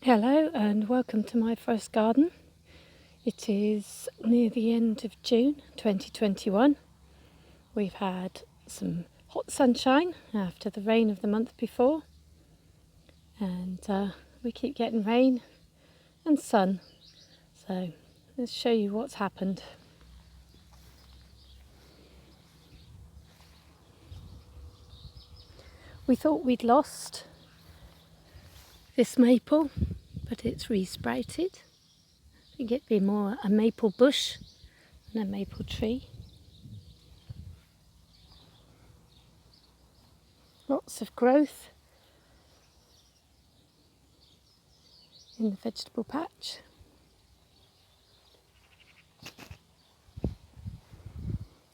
Hello and welcome to my forest garden. It is near the end of June 2021. We've had some hot sunshine after the rain of the month before, and we keep getting rain and sun. So let's show you what's happened. We thought we'd lost this maple, but it's re-sprouted. I think it'd be more a maple bush than a maple tree. Lots of growth in the vegetable patch.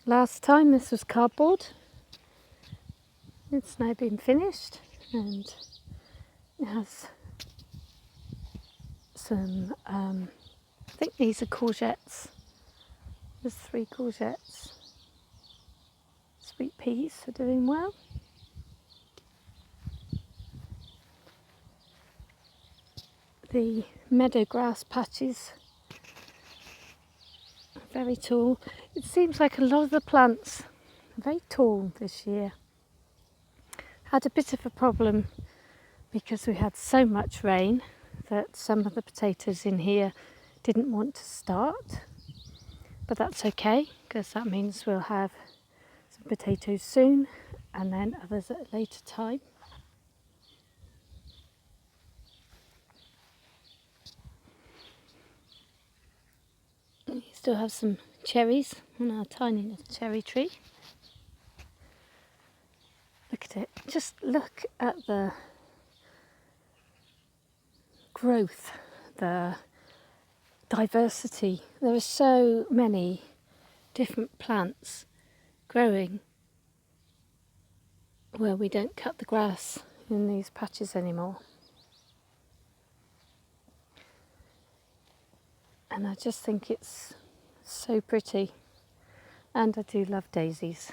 Last time this was cardboard. It's now been finished and it has some, I think these are courgettes. There's 3 courgettes. Sweet peas are doing well. The meadow grass patches are very tall. It seems like a lot of the plants are very tall this year. Had a bit of a problem because we had so much rain that some of the potatoes in here didn't want to start, but that's okay because that means we'll have some potatoes soon and then others at a later time. We still have some cherries on our tiny little cherry tree. Look at it, just look at the growth, the diversity. There are so many different plants growing where we don't cut the grass in these patches anymore. And I just think it's so pretty, and I do love daisies.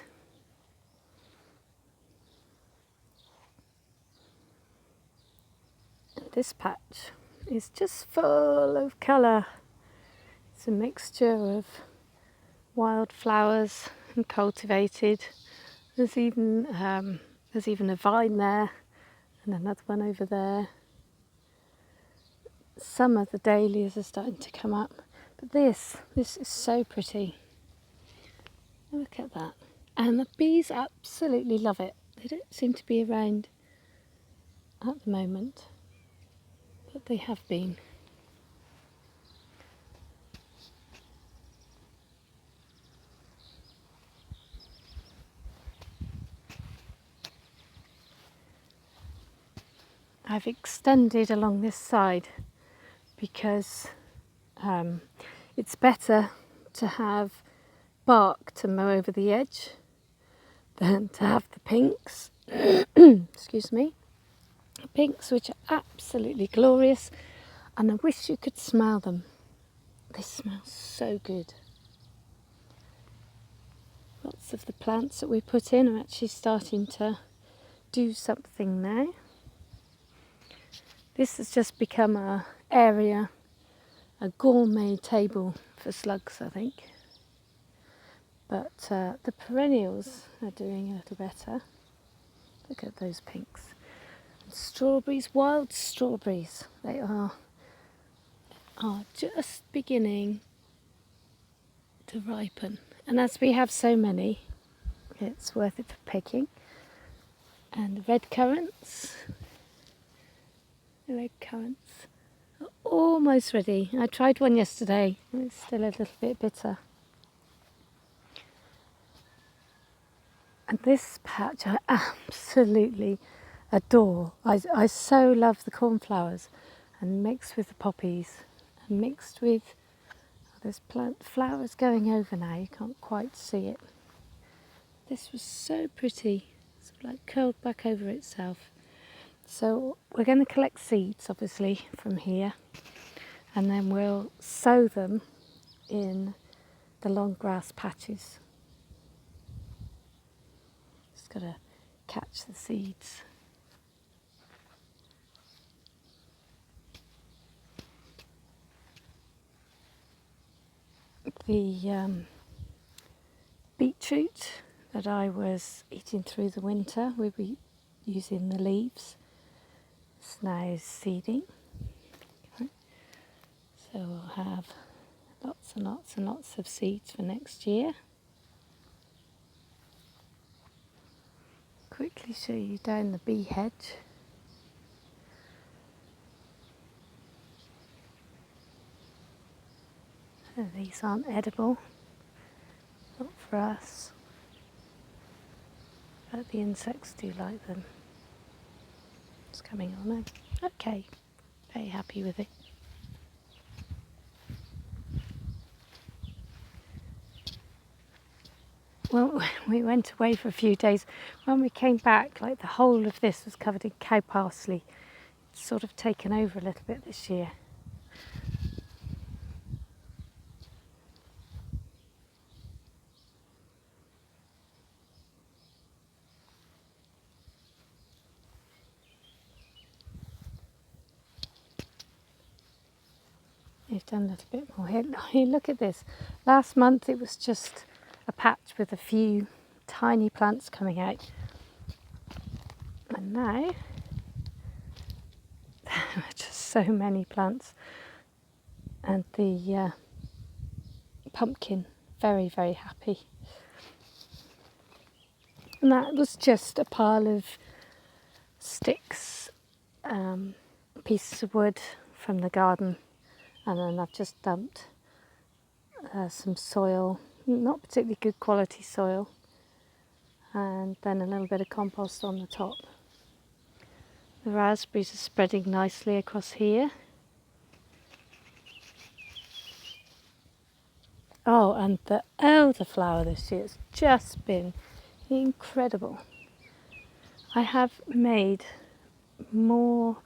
This patch is just full of colour. It's a mixture of wild flowers and cultivated. There's even a vine there and another one over there. Some of the dahlias are starting to come up, but this is so pretty. Look at that. And the bees absolutely love it. They don't seem to be around at the moment, but they have been. I've extended along this side because it's better to have bark to mow over the edge than to have the pinks. Excuse me. Pinks, which are absolutely glorious, and I wish you could smell them. They smell so good. Lots of the plants that we put in are actually starting to do something now. This has just become a gourmet table for slugs, I think. But the perennials are doing a little better. Look at those pinks. And strawberries, wild strawberries, they are just beginning to ripen. And as we have so many, it's worth it for picking. And the red currants are almost ready. I tried one yesterday, it's still a little bit bitter. And this patch I absolutely adore. I so love the cornflowers, and mixed with the poppies, and mixed with there's plant flowers going over now, you can't quite see it. This was so pretty, sort of like curled back over itself. So we're going to collect seeds obviously from here, and then we'll sow them in the long grass patches. Just got to catch the seeds. the beetroot that I was eating through the winter. We'll be using the leaves. It's now seeding. Okay. So we'll have lots and lots and lots of seeds for next year. Quickly show you down the bee hedge. So these aren't edible, not for us, but the insects do like them. It's coming on now. Okay, very happy with it. Well, we went away for a few days. When we came back, like the whole of this was covered in cow parsley. It's sort of taken over a little bit this year. We've done a little bit more here. Look at this. Last month it was just a patch with a few tiny plants coming out. And now there are just so many plants. And the pumpkin, very, very happy. And that was just a pile of sticks, pieces of wood from the garden. And then I've just dumped some soil, not particularly good quality soil, and then a little bit of compost on the top. The raspberries are spreading nicely across here. Oh, and the elderflower this year has just been incredible. I have made more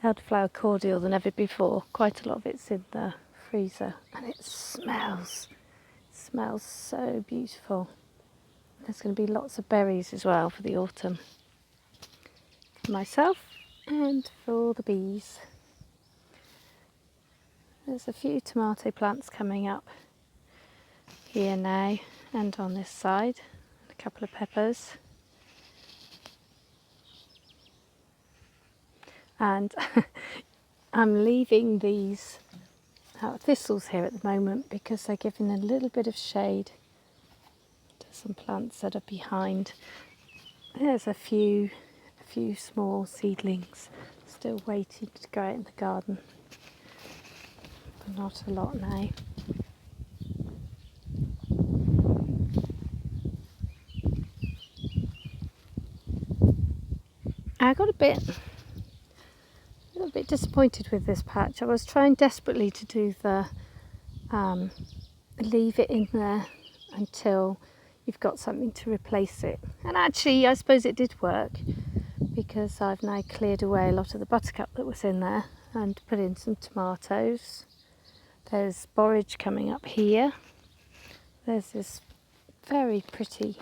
elderflower cordial than ever before. Quite a lot of it's in the freezer, and it smells so beautiful. There's going to be lots of berries as well for the autumn, for myself and for the bees. There's a few tomato plants coming up here now and on this side, and a couple of peppers. And I'm leaving these thistles here at the moment because they're giving a little bit of shade to some plants that are behind. There's a few small seedlings still waiting to go out in the garden, but not a lot now. I got a little bit disappointed with this patch. I was trying desperately to do the leave it in there until you've got something to replace it, and actually I suppose it did work, because I've now cleared away a lot of the buttercup that was in there and put in some tomatoes. There's borage coming up here. There's this very pretty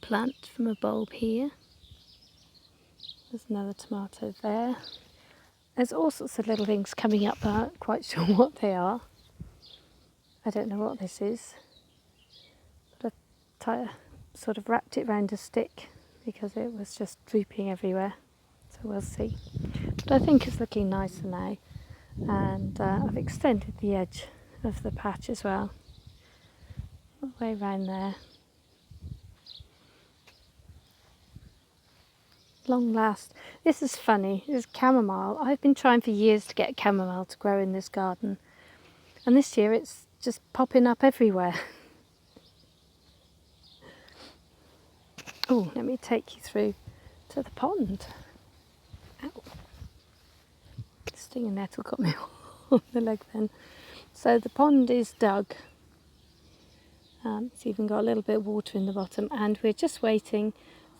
plant from a bulb here. There's another tomato there. There's all sorts of little things coming up, but I'm not quite sure what they are. I don't know what this is. But I sort of wrapped it around a stick because it was just drooping everywhere. So we'll see. But I think it's looking nicer now. And I've extended the edge of the patch as well, all the way around there. Long last. This is funny. This is chamomile. I've been trying for years to get chamomile to grow in this garden, and this year it's just popping up everywhere. Oh, let me take you through to the pond. Ow. Stinging nettle got me on the leg then. So the pond is dug. It's even got a little bit of water in the bottom, and we're just waiting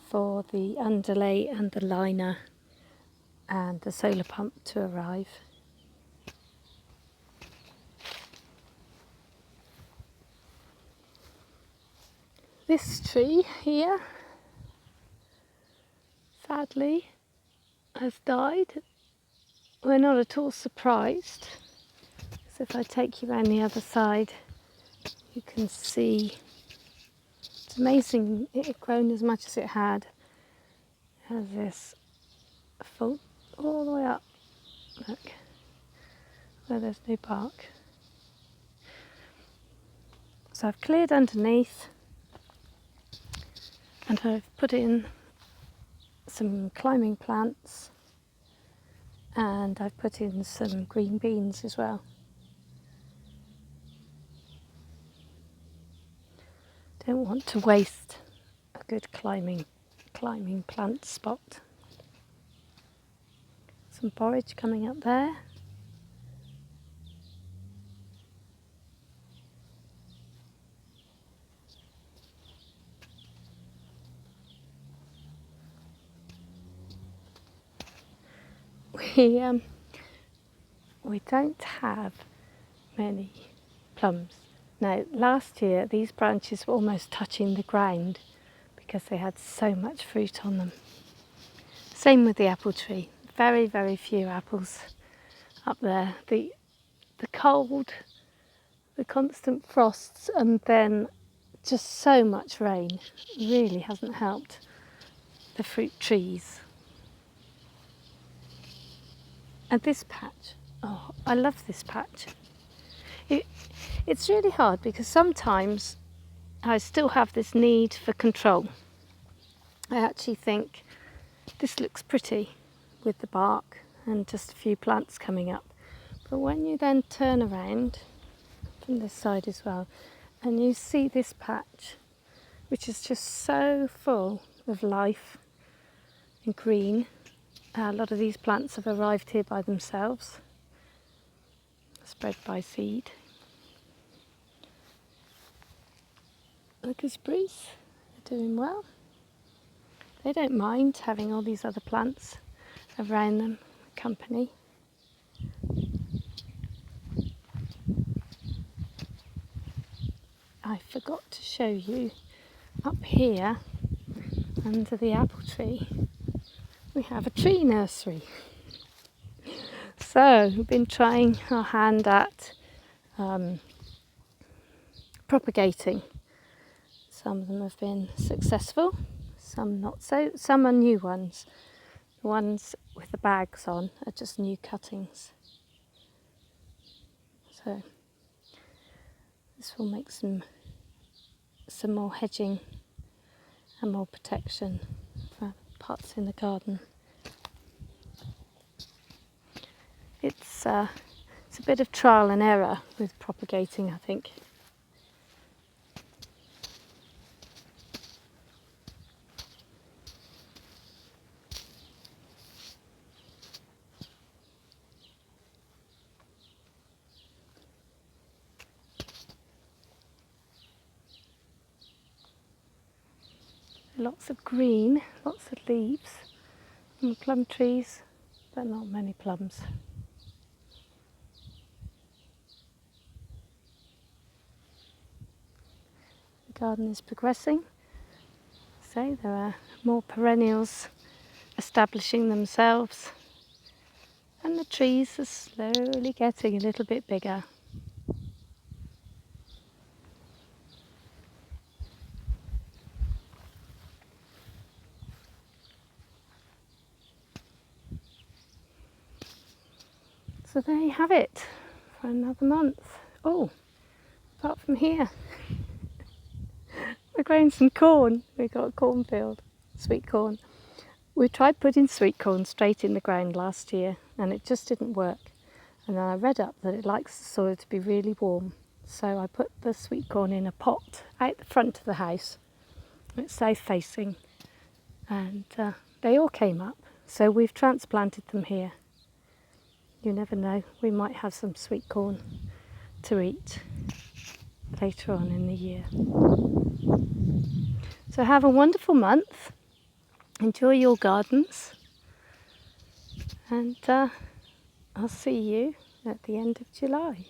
for the underlay and the liner and the solar pump to arrive. This tree here, sadly, has died. we're not at all surprised. So if I take you around the other side, you can see it's amazing it had grown as much as it had. It has this full all the way up. Look, where there's no bark. So I've cleared underneath and I've put in some climbing plants and I've put in some green beans as well. Don't want to waste a good climbing plant spot. Some borage coming up there. We don't have many plums. Now, last year these branches were almost touching the ground because they had so much fruit on them. Same with the apple tree. Very, very few apples up there. The cold, the constant frosts, and then just so much rain really hasn't helped the fruit trees. And this patch, oh, I love this patch. It's really hard because sometimes I still have this need for control. I actually think this looks pretty with the bark and just a few plants coming up. But when you then turn around from this side as well and you see this patch, which is just so full of life and green. A lot of these plants have arrived here by themselves, spread by seed. The gooseberries are doing well. They don't mind having all these other plants around them, company. I forgot to show you up here under the apple tree we have a tree nursery. So we've been trying our hand at propagating. Some of them have been successful, some not so. Some are new ones. The ones with the bags on are just new cuttings. So this will make some more hedging and more protection for parts in the garden. It's a bit of trial and error with propagating, I think. Lots of green, lots of leaves and plum trees, but not many plums. The garden is progressing, so there are more perennials establishing themselves and the trees are slowly getting a little bit bigger. So there you have it for another month. Oh, apart from here, we're growing some corn. We've got a cornfield, sweet corn. We tried putting sweet corn straight in the ground last year and it just didn't work. And then I read up that it likes the soil to be really warm. So I put the sweet corn in a pot out the front of the house. It's south facing and they all came up. So we've transplanted them here. You never know, we might have some sweet corn to eat later on in the year. So have a wonderful month, enjoy your gardens, and I'll see you at the end of July.